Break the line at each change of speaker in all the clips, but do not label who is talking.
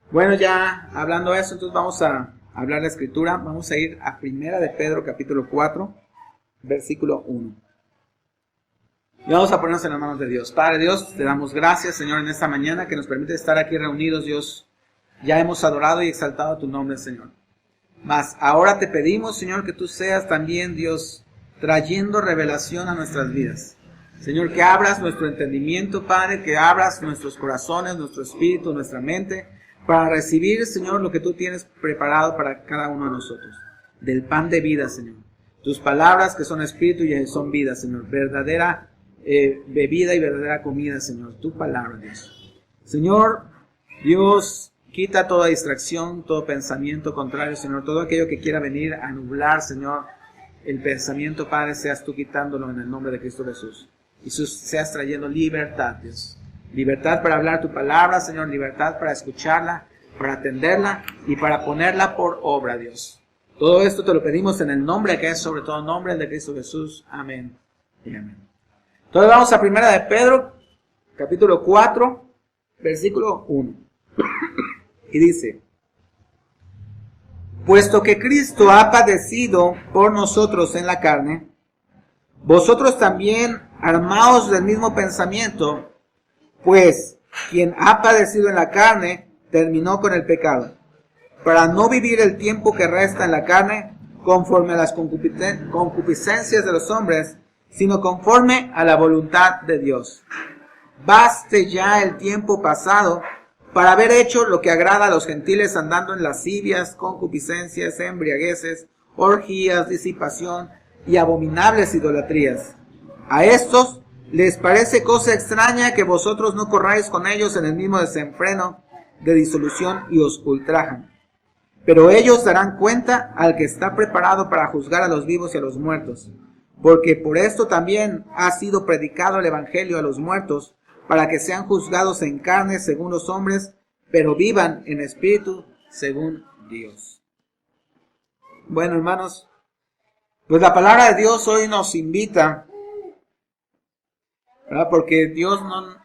Bueno, ya hablando de eso, entonces vamos a hablar de escritura. Vamos a ir a Primera de Pedro, capítulo 4, versículo 1. Y vamos a ponernos en las manos de Dios. Padre Dios, te damos gracias, Señor, en esta mañana que nos permite estar aquí reunidos, Dios. Ya hemos adorado y exaltado tu nombre, Señor. Mas ahora te pedimos, Señor, que tú seas también, Dios, trayendo revelación a nuestras vidas. Señor, que abras nuestro entendimiento, Padre, que abras nuestros corazones, nuestro espíritu, nuestra mente, para recibir, Señor, lo que tú tienes preparado para cada uno de nosotros. Del pan de vida, Señor. Tus palabras que son espíritu y son vida, Señor. Verdadera bebida y verdadera comida, Señor. Tu palabra, Dios. Señor, Dios, quita toda distracción, todo pensamiento contrario, Señor. Todo aquello que quiera venir a nublar, Señor, el pensamiento, Padre, seas tú quitándolo en el nombre de Cristo Jesús. Y seas trayendo libertad, Dios. Libertad para hablar tu palabra, Señor. Libertad para escucharla, para atenderla y para ponerla por obra, Dios. Todo esto te lo pedimos en el nombre que es sobre todo nombre, el de Cristo Jesús. Amén y amén. Entonces vamos a Primera de Pedro, capítulo 4, versículo 1. Y dice: puesto que Cristo ha padecido por nosotros en la carne, vosotros también armaos del mismo pensamiento, pues quien ha padecido en la carne terminó con el pecado, para no vivir el tiempo que resta en la carne conforme a las concupiscencias de los hombres, sino conforme a la voluntad de Dios. Baste ya el tiempo pasado para haber hecho lo que agrada a los gentiles, andando en lascivias, concupiscencias, embriagueces, orgías, disipación y abominables idolatrías. A estos les parece cosa extraña que vosotros no corráis con ellos en el mismo desenfreno de disolución y os ultrajan. Pero ellos darán cuenta al que está preparado para juzgar a los vivos y a los muertos. Porque por esto también ha sido predicado el evangelio a los muertos, para que sean juzgados en carne según los hombres, pero vivan en espíritu según Dios. Bueno, hermanos, pues la palabra de Dios hoy nos invita, ¿verdad? Porque Dios no,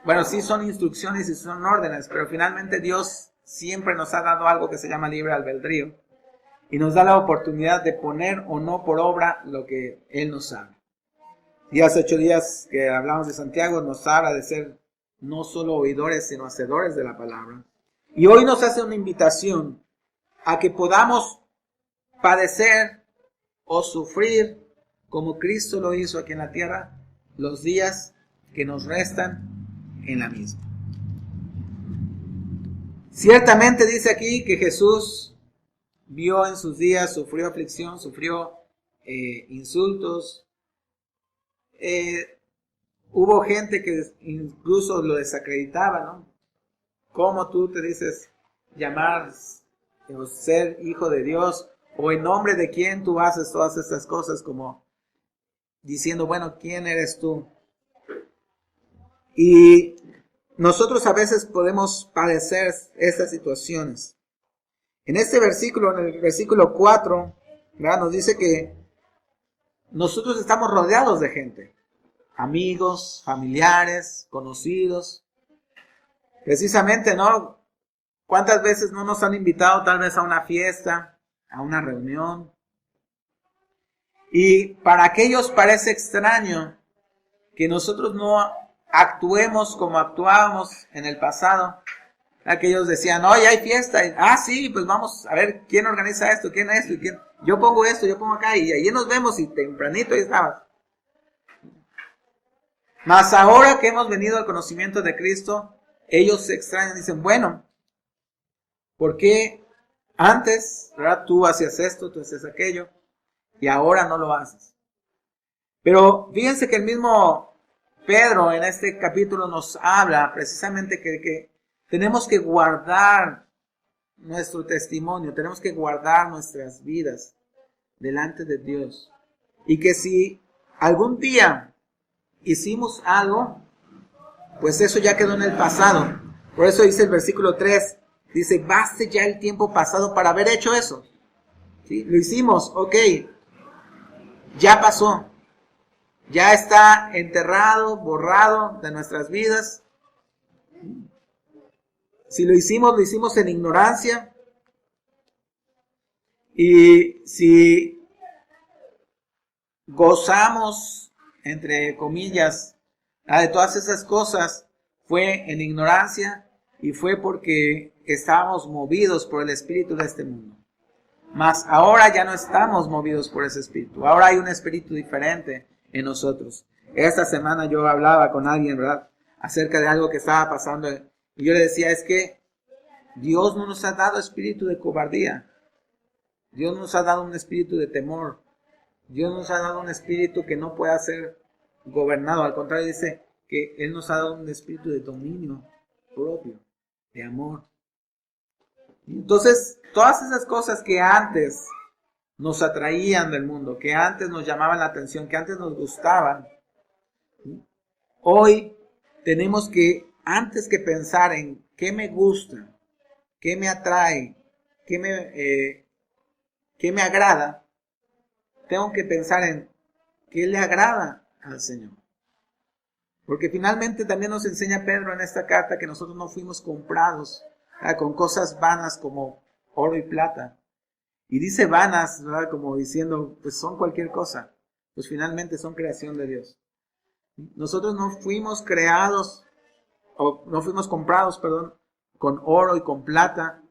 bueno, sí son instrucciones y son órdenes, pero finalmente Dios siempre nos ha dado algo que se llama libre albedrío y nos da la oportunidad de poner o no por obra lo que Él nos habla. Y hace 8 días que hablamos de Santiago, nos habla de ser no solo oidores, sino hacedores de la palabra. Y hoy nos hace una invitación a que podamos padecer o sufrir como Cristo lo hizo aquí en la tierra, los días que nos restan en la misma. Ciertamente dice aquí que Jesús vio en sus días, sufrió aflicción, sufrió insultos. Hubo gente que incluso lo desacreditaba, ¿no? ¿Cómo tú te dices llamar o ser hijo de Dios? ¿O en nombre de quién tú haces todas estas cosas? Como diciendo, bueno, ¿quién eres tú? Y nosotros a veces podemos padecer estas situaciones. En este versículo, en el versículo 4, ¿verdad? Nos dice que nosotros estamos rodeados de gente, amigos, familiares, conocidos. Precisamente, ¿no? ¿Cuántas veces no nos han invitado tal vez a una fiesta, a una reunión? Y para aquellos parece extraño que nosotros no actuemos como actuábamos en el pasado. Aquellos decían, oye, hay fiesta. Sí, pues vamos a ver quién organiza esto, quién es esto, quién. Yo pongo esto, yo pongo acá, y ahí nos vemos, y tempranito ahí estabas. Mas ahora que hemos venido al conocimiento de Cristo, ellos se extrañan y dicen, bueno, ¿por qué antes, ¿verdad? Tú hacías esto, tú hacías aquello, y ahora no lo haces? Pero fíjense que el mismo Pedro en este capítulo nos habla precisamente que tenemos que guardar nuestro testimonio, tenemos que guardar nuestras vidas delante de Dios. Y que si algún día hicimos algo, pues eso ya quedó en el pasado. Por eso dice el versículo 3, dice, baste ya el tiempo pasado para haber hecho eso. ¿Sí? Lo hicimos, ok, ya pasó. Ya está enterrado, borrado de nuestras vidas. Si lo hicimos en ignorancia. Y si gozamos, entre comillas, de todas esas cosas, fue en ignorancia y fue porque estábamos movidos por el espíritu de este mundo. Mas ahora ya no estamos movidos por ese espíritu. Ahora hay un espíritu diferente en nosotros. Esta semana yo hablaba con alguien, ¿verdad?, acerca de algo que estaba pasando. Y yo le decía, es que Dios no nos ha dado espíritu de cobardía. Dios nos ha dado un espíritu de temor. Dios nos ha dado un espíritu que no pueda ser gobernado. Al contrario, dice que Él nos ha dado un espíritu de dominio propio, de amor. Entonces, todas esas cosas que antes nos atraían del mundo, que antes nos llamaban la atención, que antes nos gustaban, hoy tenemos que, antes que pensar en qué me gusta, qué me atrae, qué me agrada, tengo que pensar en qué le agrada al Señor. Porque finalmente también nos enseña Pedro en esta carta que nosotros no fuimos comprados con cosas vanas como oro y plata. Y dice vanas, ¿verdad?, como diciendo, pues son cualquier cosa. Pues finalmente son creación de Dios. Nosotros no fuimos creados, o no fuimos comprados, perdón, con oro y con plata.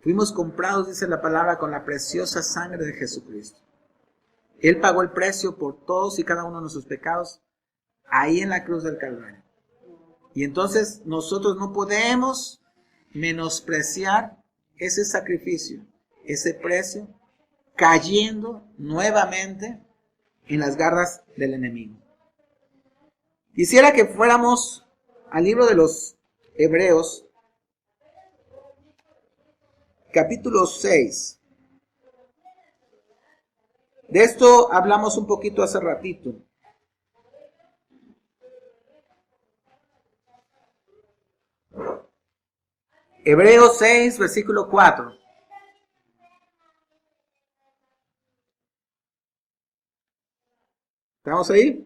Fuimos comprados, dice la palabra, con la preciosa sangre de Jesucristo. Él pagó el precio por todos y cada uno de nuestros pecados ahí en la cruz del Calvario. Y entonces nosotros no podemos menospreciar ese sacrificio, ese precio, cayendo nuevamente en las garras del enemigo. Quisiera que fuéramos al libro de los Hebreos, capítulo 6. De esto hablamos un poquito hace ratito. Hebreos 6, versículo 4. ¿Estamos ahí?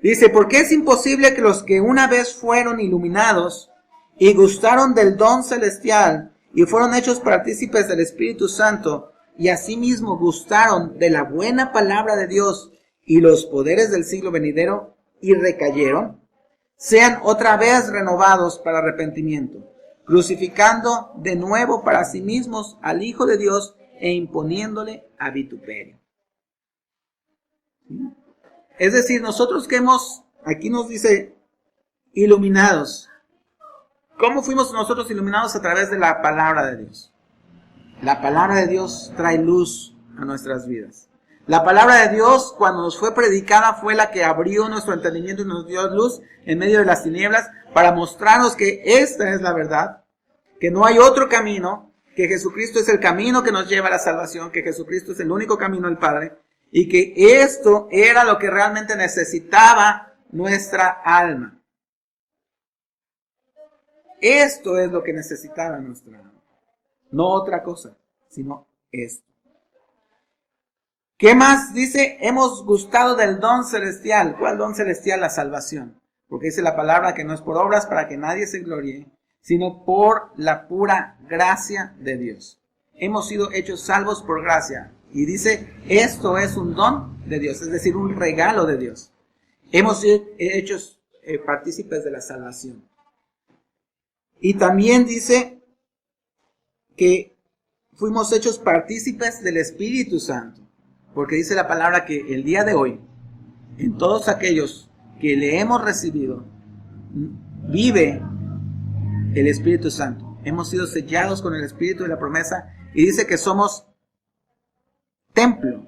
Dice, porque es imposible que los que una vez fueron iluminados y gustaron del don celestial y fueron hechos partícipes del Espíritu Santo y asimismo gustaron de la buena palabra de Dios y los poderes del siglo venidero y recayeron, sean otra vez renovados para arrepentimiento, crucificando de nuevo para sí mismos al Hijo de Dios e imponiéndole a vituperio. Es decir, nosotros que aquí nos dice, iluminados. ¿Cómo fuimos nosotros iluminados? A través de la palabra de Dios. La palabra de Dios trae luz a nuestras vidas. La palabra de Dios, cuando nos fue predicada, fue la que abrió nuestro entendimiento y nos dio luz en medio de las tinieblas para mostrarnos que esta es la verdad, que no hay otro camino, que Jesucristo es el camino que nos lleva a la salvación, que Jesucristo es el único camino al Padre, y que esto era lo que realmente necesitaba nuestra alma. Esto es lo que necesitaba nuestra alma. No otra cosa, sino esto. ¿Qué más dice? Hemos gustado del don celestial. ¿Cuál don celestial? La salvación. Porque dice la palabra que no es por obras para que nadie se gloríe, sino por la pura gracia de Dios. Hemos sido hechos salvos por gracia. Y dice, esto es un don de Dios, es decir, un regalo de Dios. Hemos sido hechos partícipes de la salvación. Y también dice que fuimos hechos partícipes del Espíritu Santo. Porque dice la palabra que el día de hoy, en todos aquellos que le hemos recibido, vive el Espíritu Santo. Hemos sido sellados con el Espíritu de la promesa y dice que somos templo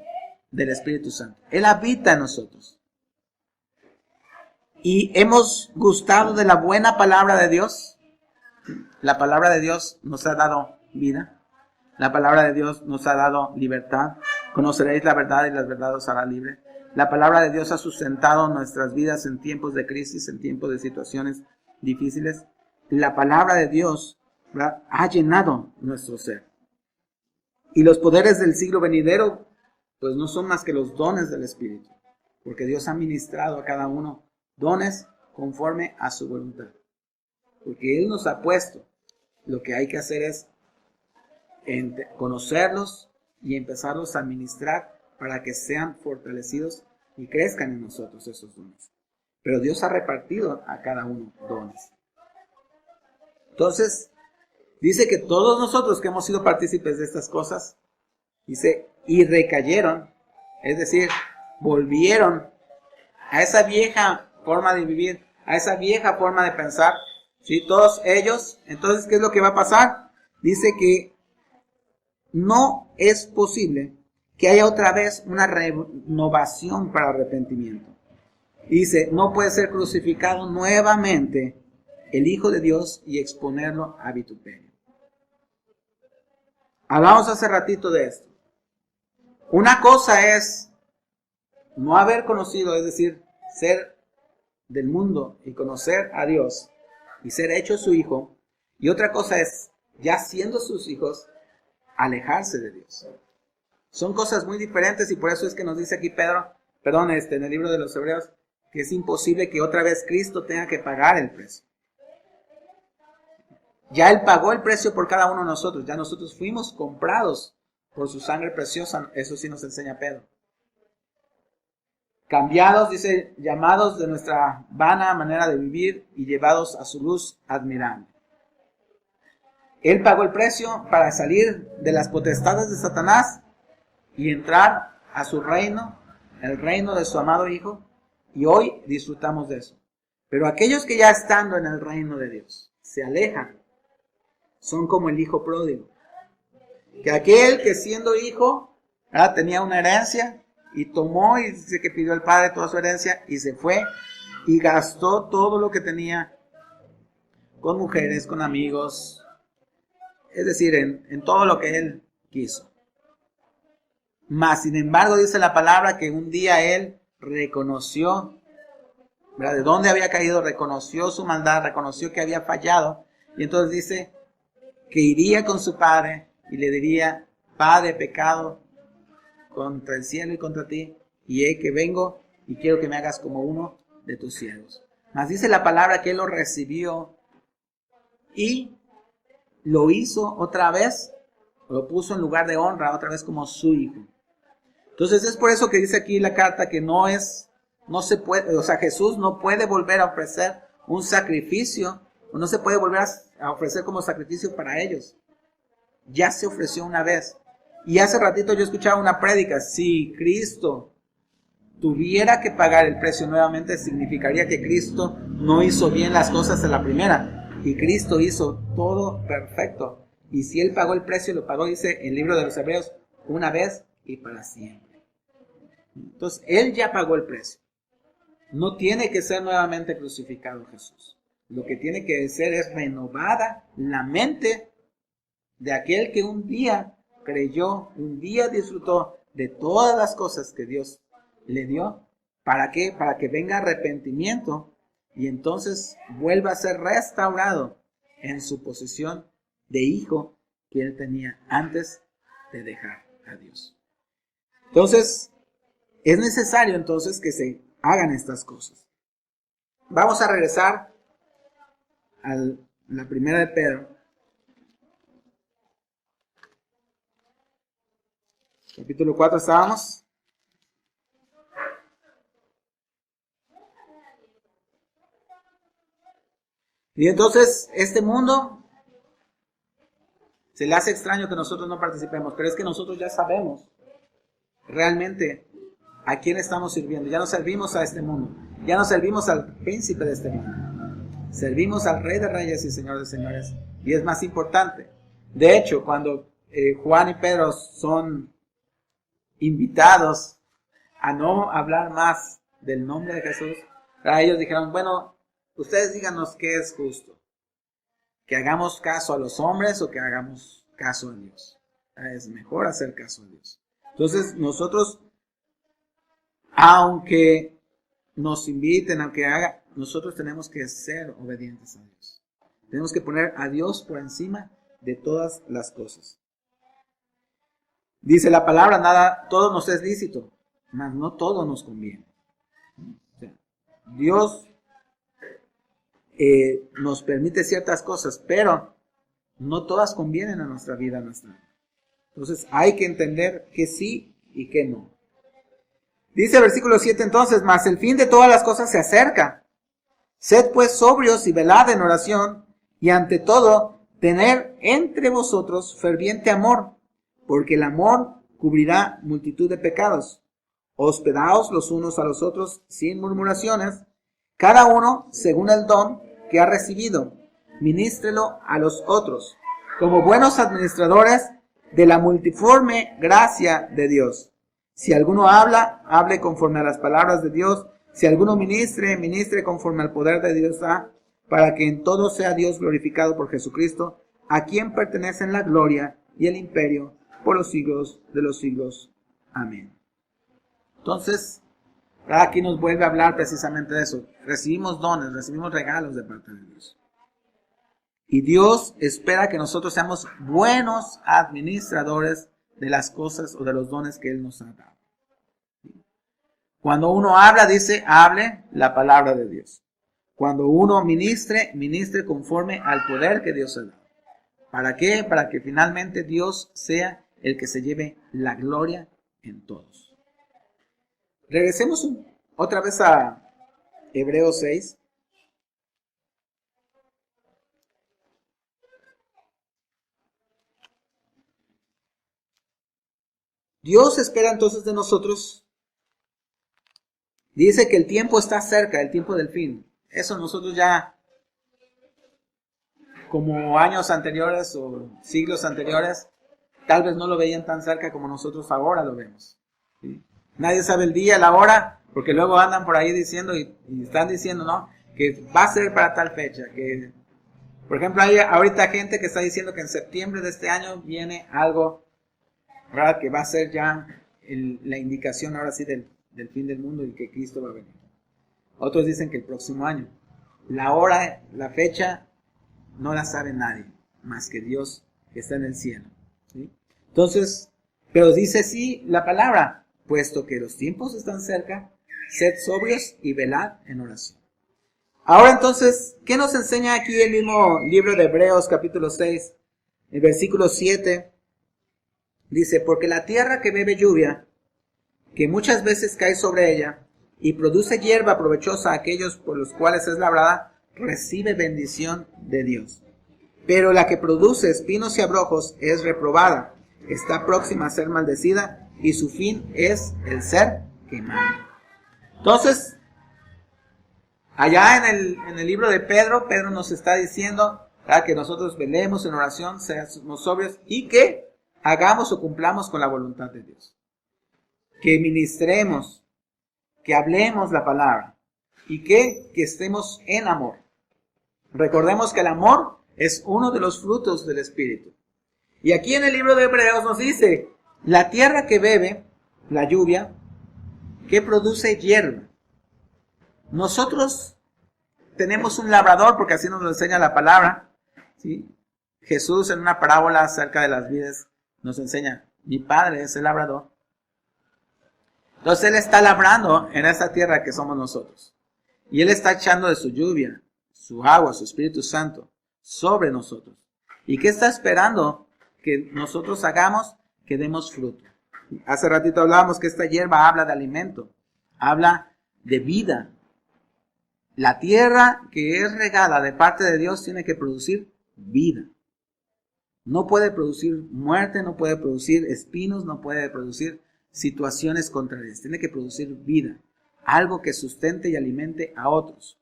del Espíritu Santo. Él habita en nosotros. Y hemos gustado de la buena palabra de Dios. La palabra de Dios nos ha dado vida. La palabra de Dios nos ha dado libertad. Conoceréis la verdad y la verdad os hará libre. La palabra de Dios ha sustentado nuestras vidas en tiempos de crisis, en tiempos de situaciones difíciles. La palabra de Dios, ¿verdad?, ha llenado nuestro ser. Y los poderes del siglo venidero, pues no son más que los dones del Espíritu. Porque Dios ha ministrado a cada uno dones conforme a su voluntad. porque Él nos ha puesto. Lo que hay que hacer es conocerlos y empezarlos a administrar para que sean fortalecidos y crezcan en nosotros esos dones. Pero Dios ha repartido a cada uno dones. Entonces, dice que todos nosotros que hemos sido partícipes de estas cosas, dice, y recayeron, es decir, volvieron a esa vieja forma de vivir, a esa vieja forma de pensar, ¿sí? Todos ellos. Entonces, ¿qué es lo que va a pasar? Dice que no es posible que haya otra vez una renovación para arrepentimiento. Dice, no puede ser crucificado nuevamente el Hijo de Dios y exponerlo a vituperio. Hablamos hace ratito de esto. Una cosa es no haber conocido, es decir, ser del mundo y conocer a Dios y ser hecho su hijo. Y otra cosa es, ya siendo sus hijos, alejarse de Dios. Son cosas muy diferentes y por eso es que nos dice aquí Pedro, en el libro de los Hebreos, que es imposible que otra vez Cristo tenga que pagar el precio. Ya Él pagó el precio por cada uno de nosotros, ya nosotros fuimos comprados por su sangre preciosa, eso sí nos enseña Pedro. Cambiados, dice, llamados de nuestra vana manera de vivir y llevados a su luz admirable. Él pagó el precio para salir de las potestades de Satanás y entrar a su reino, el reino de su amado Hijo, y hoy disfrutamos de eso. Pero aquellos que ya estando en el reino de Dios se alejan, son como el hijo pródigo. Que aquel que siendo hijo, tenía una herencia y tomó y dice que pidió al padre toda su herencia y se fue y gastó todo lo que tenía con mujeres, con amigos, es decir, en todo lo que él quiso. Mas, sin embargo, dice la palabra que un día él reconoció, ¿verdad?, de dónde había caído, reconoció su maldad, reconoció que había fallado, y entonces dice que iría con su padre y le diría: Padre, pecado contra el cielo y contra ti, y he que vengo y quiero que me hagas como uno de tus siervos. Mas dice la palabra que él lo recibió y lo hizo otra vez, lo puso en lugar de honra, otra vez como su hijo. Entonces es por eso que dice aquí la carta que no se puede, Jesús no puede volver a ofrecer un sacrificio, o no se puede volver a ofrecer como sacrificio para ellos. Ya se ofreció una vez. Y hace ratito yo escuchaba una prédica: si Cristo tuviera que pagar el precio nuevamente, significaría que Cristo no hizo bien las cosas en la primera. Y Cristo hizo todo perfecto. Y si Él pagó el precio, lo pagó, dice en el libro de los Hebreos, una vez y para siempre. Entonces, Él ya pagó el precio. No tiene que ser nuevamente crucificado Jesús. Lo que tiene que ser es renovada la mente de aquel que un día creyó, un día disfrutó de todas las cosas que Dios le dio. ¿Para qué? Para que venga arrepentimiento y entonces vuelva a ser restaurado en su posición de hijo que él tenía antes de dejar a Dios. Entonces, es necesario entonces que se hagan estas cosas. Vamos a regresar a la primera de Pedro. Capítulo 4 estábamos. Y entonces este mundo se le hace extraño que nosotros no participemos, pero es que nosotros ya sabemos realmente a quién estamos sirviendo. Ya no servimos a este mundo, ya no servimos al príncipe de este mundo, servimos al Rey de Reyes y Señor de Señores, y es más importante. De hecho, cuando Juan y Pedro son invitados a no hablar más del nombre de Jesús, ellos dijeron: bueno, ustedes díganos qué es justo, que hagamos caso a los hombres o que hagamos caso a Dios. Es mejor hacer caso a Dios. Entonces nosotros, aunque nos inviten, nosotros tenemos que ser obedientes a Dios. Tenemos que poner a Dios por encima de todas las cosas. Dice la palabra: todo nos es lícito, mas no todo nos conviene. O sea, Dios nos permite ciertas cosas, pero no todas convienen a nuestra vida. Entonces hay que entender que sí y que no. Dice el versículo 7 entonces, mas el fin de todas las cosas se acerca. Sed pues sobrios y velad en oración, y ante todo, tener entre vosotros ferviente amor, porque el amor cubrirá multitud de pecados. Hospedaos los unos a los otros sin murmuraciones, cada uno según el don que ha recibido, ministrelo a los otros, como buenos administradores de la multiforme gracia de Dios. Si alguno habla, hable conforme a las palabras de Dios. Si alguno ministre, ministre conforme al poder de Dios da, para que en todo sea Dios glorificado por Jesucristo, a quien pertenecen la gloria y el imperio por los siglos de los siglos. Amén. Entonces, aquí nos vuelve a hablar precisamente de eso. Recibimos dones, recibimos regalos de parte de Dios. Y Dios espera que nosotros seamos buenos administradores de las cosas o de los dones que Él nos ha dado. Cuando uno habla, dice, hable la palabra de Dios. Cuando uno ministre, ministre conforme al poder que Dios ha dado. ¿Para qué? Para que finalmente Dios sea el que se lleve la gloria en todos. Regresemos otra vez a Hebreos 6. Dios espera entonces de nosotros. Dice que el tiempo está cerca, el tiempo del fin. Eso nosotros ya, como años anteriores o siglos anteriores, tal vez no lo veían tan cerca como nosotros ahora lo vemos. ¿Sí? Nadie sabe el día, la hora, porque luego andan por ahí diciendo y están diciendo, ¿no?, que va a ser para tal fecha. Que, por ejemplo, hay ahorita gente que está diciendo que en septiembre de este año viene algo, ¿verdad?, que va a ser ya la indicación ahora sí del fin del mundo y que Cristo va a venir. Otros dicen que el próximo año. La hora, la fecha, no la sabe nadie, más que Dios que está en el cielo. ¿Sí? Entonces, pero dice sí la palabra, puesto que los tiempos están cerca, sed sobrios y velad en oración. Ahora entonces, ¿qué nos enseña aquí el mismo libro de Hebreos capítulo 6, el versículo 7? Dice, porque la tierra que bebe lluvia, que muchas veces cae sobre ella, y produce hierba provechosa a aquellos por los cuales es labrada, recibe bendición de Dios. Pero la que produce espinos y abrojos es reprobada, está próxima a ser maldecida, y su fin es el ser quemado. Entonces, allá en el libro de Pedro nos está diciendo, ¿verdad?, que nosotros velemos en oración, seamos sobrios, y que hagamos o cumplamos con la voluntad de Dios. Que ministremos, que hablemos la palabra y que estemos en amor. Recordemos que el amor es uno de los frutos del Espíritu. Y aquí en el libro de Hebreos nos dice, la tierra que bebe, la lluvia, que produce hierba. Nosotros tenemos un labrador, porque así nos lo enseña la palabra, ¿sí? Jesús en una parábola acerca de las vides nos enseña, mi Padre es el labrador. Entonces Él está labrando en esa tierra que somos nosotros. Y Él está echando de su lluvia, su agua, su Espíritu Santo sobre nosotros. ¿Y qué está esperando que nosotros hagamos? Que demos fruto. Hace ratito hablábamos que esta hierba habla de alimento, habla de vida. La tierra que es regada de parte de Dios tiene que producir vida. No puede producir muerte, no puede producir espinos, no puede producir situaciones contrarias. Tiene que producir vida, algo que sustente y alimente a otros.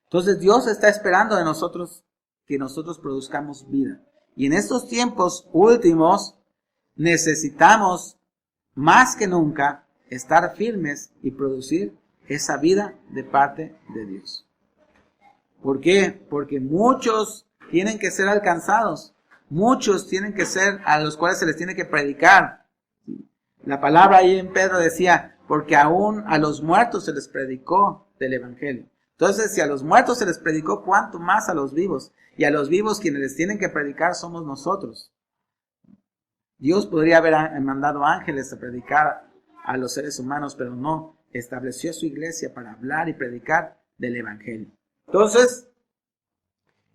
Entonces Dios está esperando de nosotros que nosotros produzcamos vida. Y en estos tiempos últimos necesitamos más que nunca estar firmes y producir esa vida de parte de Dios. ¿Por qué? Porque muchos tienen que ser alcanzados. Muchos tienen que ser a los cuales se les tiene que predicar. La palabra ahí en Pedro decía, porque aún a los muertos se les predicó del Evangelio. Entonces, si a los muertos se les predicó, ¿cuánto más a los vivos? Y a los vivos quienes les tienen que predicar somos nosotros. Dios podría haber mandado ángeles a predicar a los seres humanos, pero no. Estableció su iglesia para hablar y predicar del Evangelio. Entonces,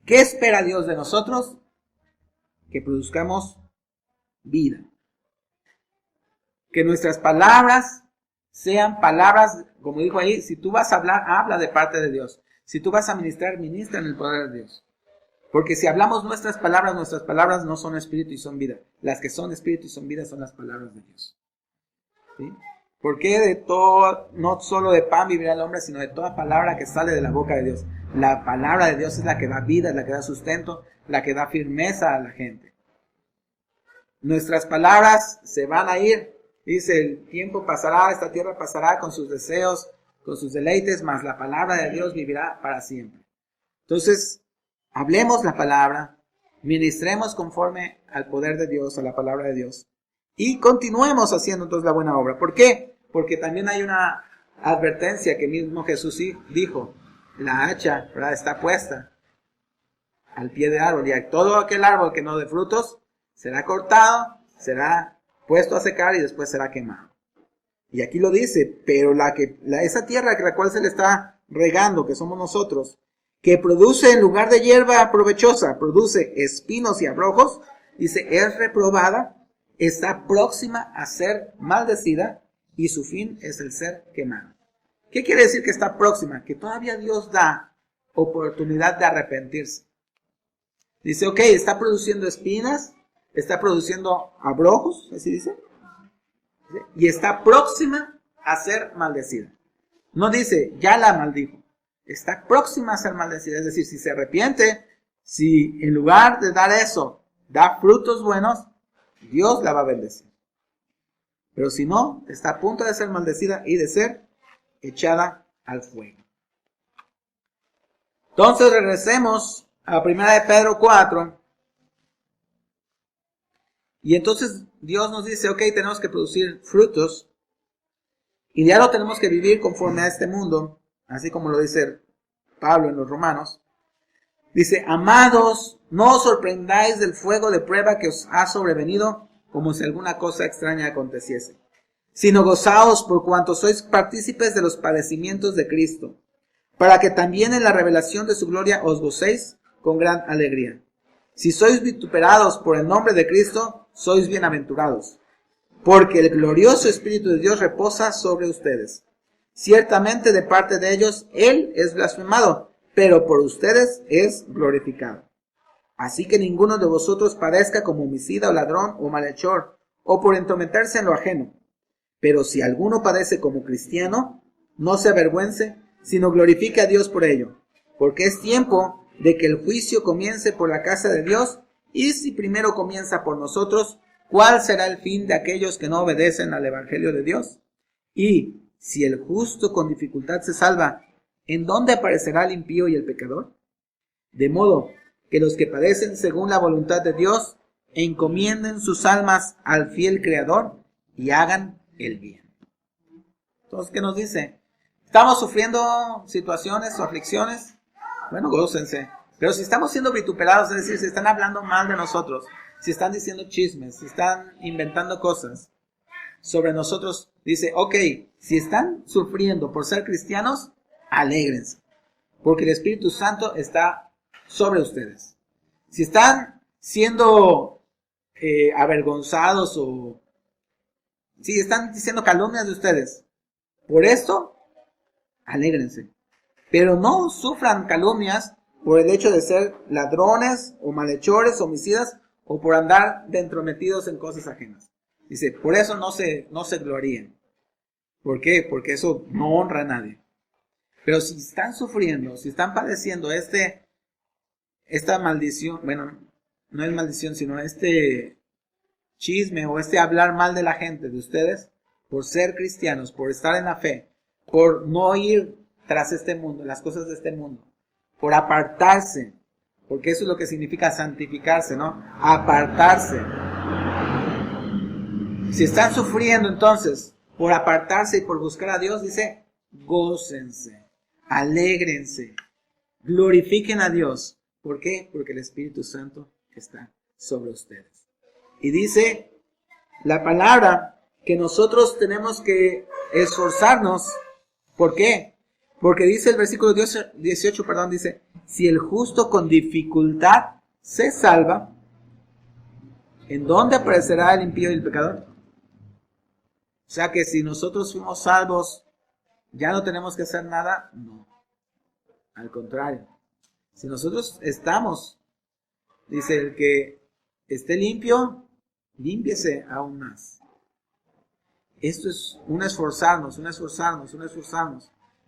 ¿Qué espera Dios de nosotros? Que produzcamos vida. Que nuestras palabras sean palabras, como dijo ahí, si tú vas a hablar, habla de parte de Dios. Si tú vas a ministrar, ministra en el poder de Dios. Porque si hablamos nuestras palabras no son espíritu y son vida. Las que son espíritu y son vida son las palabras de Dios. ¿Sí? Porque de todo, no solo de pan vivirá el hombre, sino de toda palabra que sale de la boca de Dios. La palabra de Dios es la que da vida, es la que da sustento, la que da firmeza a la gente. Nuestras palabras se van a ir. Dice, el tiempo pasará, esta tierra pasará con sus deseos, con sus deleites, mas la palabra de Dios vivirá para siempre. Entonces, hablemos la palabra, ministremos conforme al poder de Dios, a la palabra de Dios, y continuemos haciendo entonces la buena obra. ¿Por qué? Porque también hay una advertencia que mismo Jesús dijo, la hacha, ¿verdad?, está puesta al pie del árbol, y todo aquel árbol que no dé frutos será cortado, será puesto a secar y después será quemado. Y aquí lo dice, pero esa tierra que la cual se le está regando, que somos nosotros, que produce en lugar de hierba provechosa, produce espinos y abrojos, dice, es reprobada, está próxima a ser maldecida y su fin es el ser quemado. ¿Qué quiere decir que está próxima? Que todavía Dios da oportunidad de arrepentirse. Dice, ok, está produciendo espinas, está produciendo abrojos, así dice, y está próxima a ser maldecida. No dice, ya la maldijo, está próxima a ser maldecida. Es decir, si se arrepiente, si en lugar de dar eso, da frutos buenos, Dios la va a bendecir. Pero si no, está a punto de ser maldecida y de ser echada al fuego. Entonces regresemos a 1 de Pedro 4. Y entonces Dios nos dice, ok, tenemos que producir frutos. Y ya lo tenemos que vivir conforme a este mundo. Así como lo dice Pablo en los Romanos. Dice, amados, no os sorprendáis del fuego de prueba que os ha sobrevenido, como si alguna cosa extraña aconteciese. Sino gozaos por cuanto sois partícipes de los padecimientos de Cristo, para que también en la revelación de su gloria os gocéis con gran alegría. Si sois vituperados por el nombre de Cristo, sois bienaventurados, porque el glorioso Espíritu de Dios reposa sobre ustedes. Ciertamente de parte de ellos Él es blasfemado, pero por ustedes es glorificado. Así que ninguno de vosotros padezca como homicida o ladrón o malhechor, o por entrometerse en lo ajeno. Pero si alguno padece como cristiano, no se avergüence, sino glorifique a Dios por ello, porque es tiempo de que el juicio comience por la casa de Dios, y si primero comienza por nosotros, ¿cuál será el fin de aquellos que no obedecen al Evangelio de Dios? Y si el justo con dificultad se salva, ¿en dónde aparecerá el impío y el pecador? De modo que los que padecen según la voluntad de Dios, encomienden sus almas al fiel Creador y hagan el bien. Entonces, ¿qué nos dice? ¿Estamos sufriendo situaciones o aflicciones? Bueno, gócense. Pero si estamos siendo vituperados, es decir, si están hablando mal de nosotros, si están diciendo chismes, si están inventando cosas sobre nosotros, dice, ok, si están sufriendo por ser cristianos, alégrense, porque el Espíritu Santo está sobre ustedes. Si están siendo avergonzados o si están diciendo calumnias de ustedes, por esto, alégrense. Pero no sufran calumnias por el hecho de ser ladrones o malhechores, homicidas, o por andar de entrometidos en cosas ajenas. Dice, por eso no se gloríen. ¿Por qué? Porque eso no honra a nadie. Pero si están sufriendo, si están padeciendo esta maldición, bueno, no es maldición, sino este chisme o este hablar mal de la gente, de ustedes, por ser cristianos, por estar en la fe, por no ir tras este mundo, las cosas de este mundo, por apartarse, porque eso es lo que significa santificarse, ¿no? Apartarse. Si están sufriendo entonces por apartarse y por buscar a Dios, dice, gócense, alégrense, glorifiquen a Dios. ¿Por qué? Porque el Espíritu Santo está sobre ustedes. Y dice la palabra que nosotros tenemos que esforzarnos. ¿Por qué? Porque dice el versículo 18, dice, Si el justo con dificultad se salva, ¿en dónde aparecerá el impío y el pecador? O sea que si nosotros fuimos salvos, ¿ya no tenemos que hacer nada? No. Al contrario. Si nosotros estamos, dice, el que esté limpio, límpiese aún más. Esto es un esforzarnos.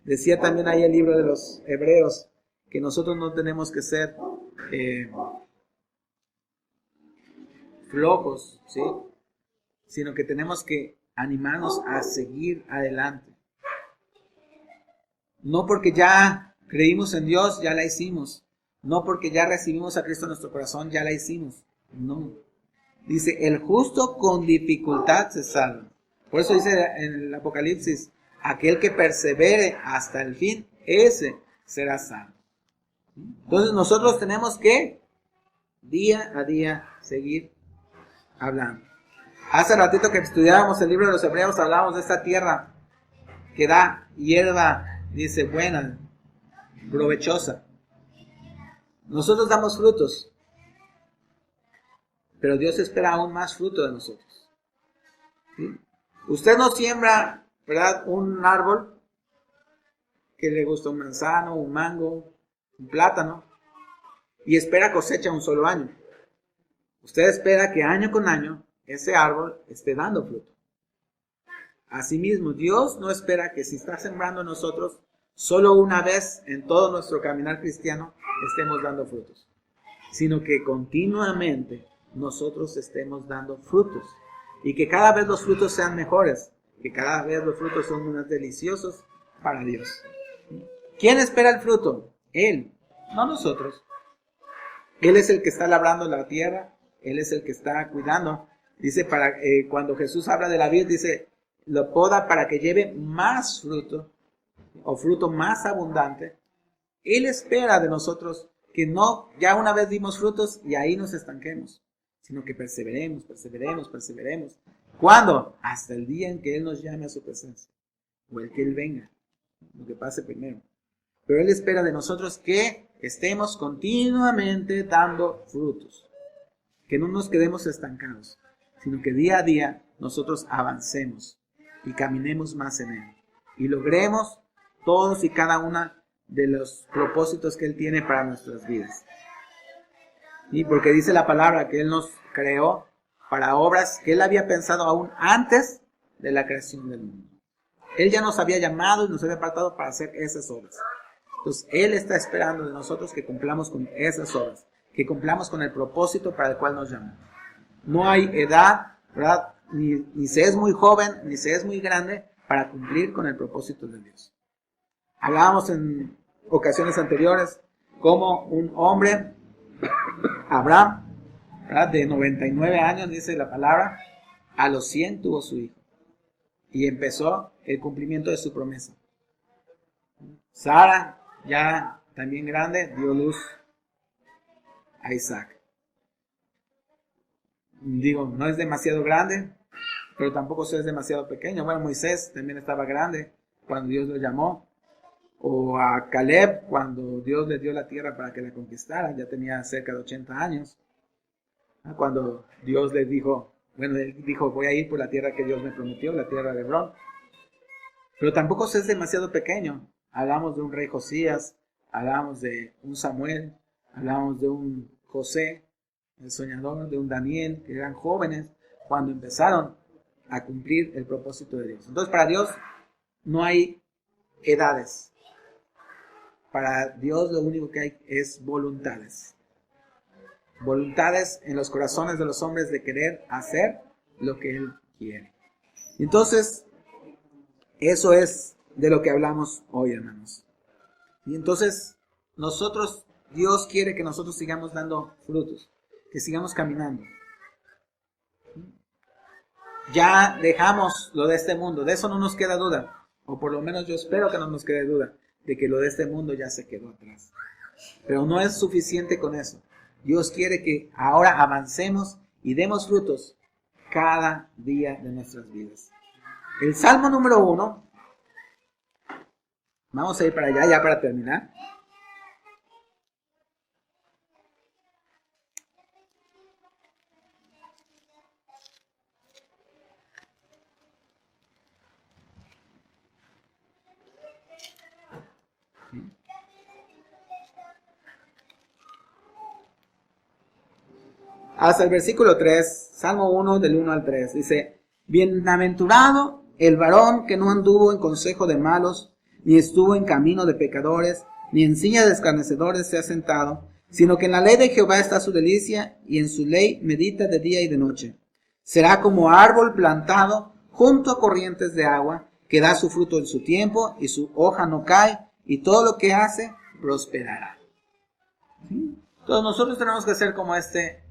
Decía también ahí el libro de los Hebreos que nosotros no tenemos que ser flojos, ¿sí? Sino que tenemos que animarnos a seguir adelante. No porque ya creímos en Dios, ya la hicimos. No porque ya recibimos a Cristo en nuestro corazón, ya la hicimos. No. Dice, el justo con dificultad se salva. Por eso dice en el Apocalipsis, aquel que persevere hasta el fin, ese será salvo. Entonces nosotros tenemos que día a día seguir hablando. Hace ratito que estudiábamos el libro de los Hebreos, hablábamos de esta tierra que da hierba, dice, buena, provechosa. Nosotros damos frutos, pero Dios espera aún más fruto de nosotros. ¿Sí? Usted no siembra, ¿verdad?, un árbol que le gusta un manzano, un mango, un plátano, y espera cosecha un solo año. Usted espera que año con año ese árbol esté dando fruto. Asimismo, Dios no espera que si está sembrando en nosotros, solo una vez en todo nuestro caminar cristiano estemos dando frutos, sino que continuamente nosotros estemos dando frutos y que cada vez los frutos sean mejores, que cada vez los frutos son más deliciosos para Dios. ¿Quién espera el fruto? Él, no nosotros. Él es el que está labrando la tierra, Él es el que está cuidando. Dice, cuando Jesús habla de la vid, dice, lo poda para que lleve más fruto, o fruto más abundante. Él espera de nosotros que no, ya una vez dimos frutos y ahí nos estanquemos, sino que perseveremos. ¿Cuándo? Hasta el día en que Él nos llame a su presencia, o el que Él venga, lo que pase primero. Pero Él espera de nosotros que estemos continuamente dando frutos, que no nos quedemos estancados, sino que día a día nosotros avancemos y caminemos más en Él y logremos todos y cada una de los propósitos que Él tiene para nuestras vidas. Y porque dice la palabra que Él nos creó para obras que Él había pensado aún antes de la creación del mundo. Él ya nos había llamado y nos había apartado para hacer esas obras. Entonces Él está esperando de nosotros que cumplamos con esas obras, que cumplamos con el propósito para el cual nos llamó. No hay edad, ¿verdad?, ni se es muy joven, ni se es muy grande para cumplir con el propósito de Dios. Hablábamos en ocasiones anteriores cómo un hombre, Abraham, ¿verdad?, de 99 años, dice la palabra, a los 100 tuvo su hijo y empezó el cumplimiento de su promesa. Sara, ya también grande, dio luz a Isaac. Digo, no es demasiado grande, pero tampoco es demasiado pequeño. Bueno, Moisés también estaba grande cuando Dios lo llamó. O a Caleb, cuando Dios le dio la tierra para que la conquistara, ya tenía cerca de 80 años. Cuando Dios le dijo, él dijo, voy a ir por la tierra que Dios me prometió, la tierra de Hebrón. Pero tampoco es demasiado pequeño. Hablamos de un rey Josías, hablamos de un Samuel, hablamos de un José, el soñador, de un Daniel, que eran jóvenes cuando empezaron a cumplir el propósito de Dios. Entonces, para Dios no hay edades. Para Dios lo único que hay es voluntades. Voluntades en los corazones de los hombres de querer hacer lo que Él quiere. Entonces, eso es de lo que hablamos hoy, hermanos. Y entonces, Dios quiere que nosotros sigamos dando frutos, que sigamos caminando. Ya dejamos lo de este mundo, de eso no nos queda duda, o por lo menos yo espero que no nos quede duda, de que lo de este mundo ya se quedó atrás. Pero no es suficiente con eso. Dios quiere que ahora avancemos y demos frutos cada día de nuestras vidas. El Salmo número 1, vamos a ir para allá ya para terminar. hasta el versículo 3, Salmo 1 del 1 al 3. Dice, bienaventurado el varón que no anduvo en consejo de malos, ni estuvo en camino de pecadores, ni en silla de escarnecedores se ha sentado, sino que en la ley de Jehová está su delicia, y en su ley medita de día y de noche. Será como árbol plantado junto a corrientes de agua, que da su fruto en su tiempo, y su hoja no cae, y todo lo que hace prosperará. ¿Sí? Entonces nosotros tenemos que ser como este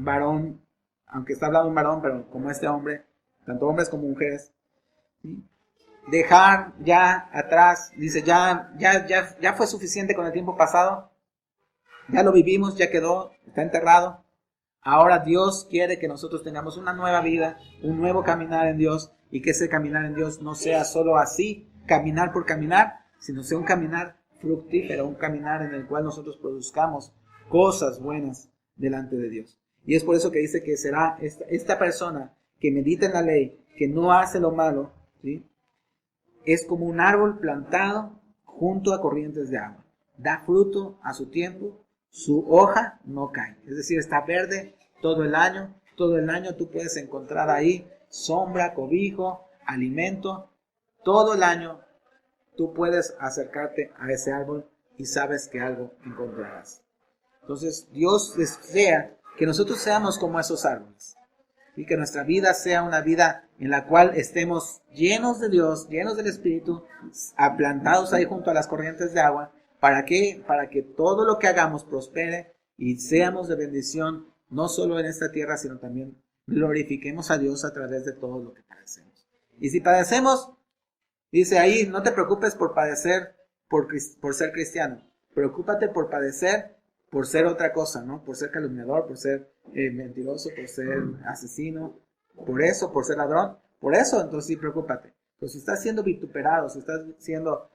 varón, aunque está hablando un varón, pero como este hombre, tanto hombres como mujeres. ¿Sí? Dejar ya atrás, dice, ya fue suficiente con el tiempo pasado, ya lo vivimos, ya quedó, está enterrado. Ahora Dios quiere que nosotros tengamos una nueva vida, un nuevo caminar en Dios, y que ese caminar en Dios no sea solo así, caminar por caminar, sino sea un caminar fructífero, un caminar en el cual nosotros produzcamos cosas buenas delante de Dios. Y es por eso que dice que será esta persona que medita en la ley, que no hace lo malo, ¿sí? Es como un árbol plantado junto a corrientes de agua. Da fruto a su tiempo, su hoja no cae. Es decir, está verde todo el año. Todo el año tú puedes encontrar ahí sombra, cobijo, alimento. Todo el año tú puedes acercarte a ese árbol y sabes que algo encontrarás. Entonces Dios desea que nosotros seamos como esos árboles. Y que nuestra vida sea una vida en la cual estemos llenos de Dios, llenos del Espíritu, plantados ahí junto a las corrientes de agua. ¿Para qué? Para que todo lo que hagamos prospere y seamos de bendición, no solo en esta tierra, sino también glorifiquemos a Dios a través de todo lo que padecemos. Y si padecemos, dice ahí, no te preocupes por padecer por ser cristiano. Preocúpate por padecer por ser otra cosa, ¿no? Por ser calumniador, por ser mentiroso, por ser asesino, por ser ladrón. Por eso, entonces sí, preocúpate. Pero si estás siendo vituperado, si estás siendo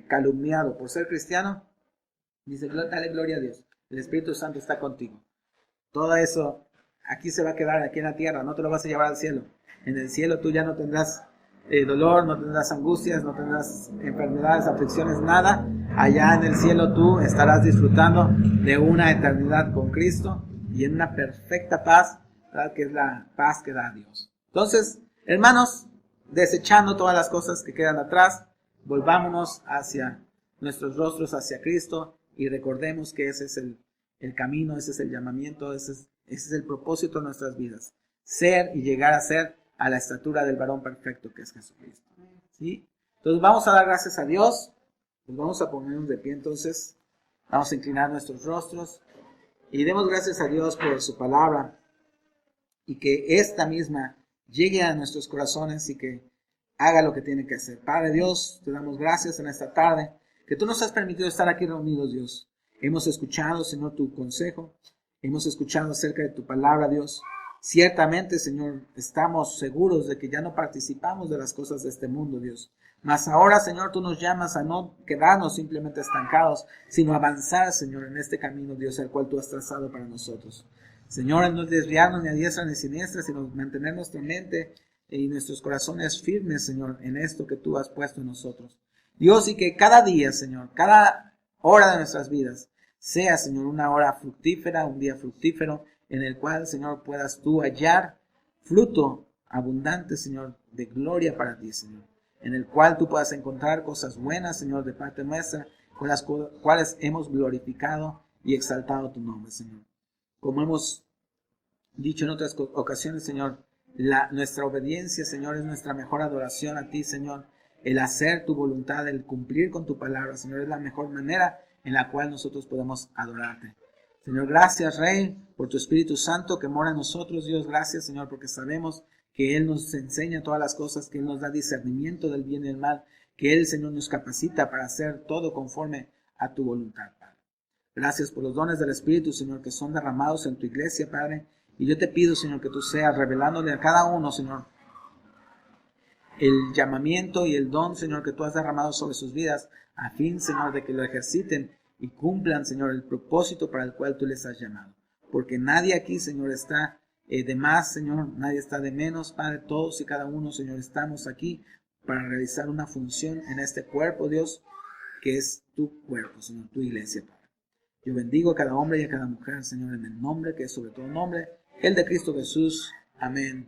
calumniado por ser cristiano, dice, dale gloria a Dios. El Espíritu Santo está contigo. Todo eso aquí se va a quedar, aquí en la tierra, no te lo vas a llevar al cielo. En el cielo tú ya no tendrás dolor, no tendrás angustias, no tendrás enfermedades, aflicciones, nada. Allá en el cielo tú estarás disfrutando de una eternidad con Cristo y en una perfecta paz, ¿verdad? Que es la paz que da Dios. Entonces, hermanos, desechando todas las cosas que quedan atrás, volvámonos hacia nuestros rostros, hacia Cristo, y recordemos que ese es el camino, ese es el llamamiento, ese es el propósito de nuestras vidas. Ser y llegar a ser a la estatura del varón perfecto que es Jesucristo. ¿Sí? Entonces vamos a dar gracias a Dios. Nos vamos a ponernos de pie entonces. Vamos a inclinar nuestros rostros y demos gracias a Dios por su palabra y que esta misma llegue a nuestros corazones y que haga lo que tiene que hacer. Padre Dios, te damos gracias en esta tarde que tú nos has permitido estar aquí reunidos, Dios. Hemos escuchado, Señor, tu consejo. Hemos escuchado acerca de tu palabra, Dios. Ciertamente, Señor, estamos seguros de que ya no participamos de las cosas de este mundo, Dios. Mas ahora, Señor, tú nos llamas a no quedarnos simplemente estancados, sino avanzar, Señor, en este camino, Dios, el cual tú has trazado para nosotros. Señor, en no desviarnos ni a diestra ni a siniestra, sino mantener nuestra mente y nuestros corazones firmes, Señor, en esto que tú has puesto en nosotros. Dios, y que cada día, Señor, cada hora de nuestras vidas sea, Señor, una hora fructífera, un día fructífero, en el cual, Señor, puedas tú hallar fruto abundante, Señor, de gloria para ti, Señor. En el cual tú puedas encontrar cosas buenas, Señor, de parte nuestra, con las cuales hemos glorificado y exaltado tu nombre, Señor. Como hemos dicho en otras ocasiones, Señor, nuestra obediencia, Señor, es nuestra mejor adoración a ti, Señor. El hacer tu voluntad, el cumplir con tu palabra, Señor, es la mejor manera en la cual nosotros podemos adorarte. Señor, gracias, Rey, por tu Espíritu Santo que mora en nosotros. Dios, gracias, Señor, porque sabemos que Él nos enseña todas las cosas, que Él nos da discernimiento del bien y el mal, que Él, Señor, nos capacita para hacer todo conforme a tu voluntad, Padre. Gracias por los dones del Espíritu, Señor, que son derramados en tu iglesia, Padre. Y yo te pido, Señor, que tú seas revelándole a cada uno, Señor, el llamamiento y el don, Señor, que tú has derramado sobre sus vidas, a fin, Señor, de que lo ejerciten y cumplan, Señor, el propósito para el cual tú les has llamado. Porque nadie aquí, Señor, está de más, Señor, nadie está de menos, Padre. Todos y cada uno, Señor, estamos aquí para realizar una función en este cuerpo, Dios, que es tu cuerpo, Señor, tu iglesia, Padre. Yo bendigo a cada hombre y a cada mujer, Señor, en el nombre que es sobre todo nombre, el de Cristo Jesús. Amén.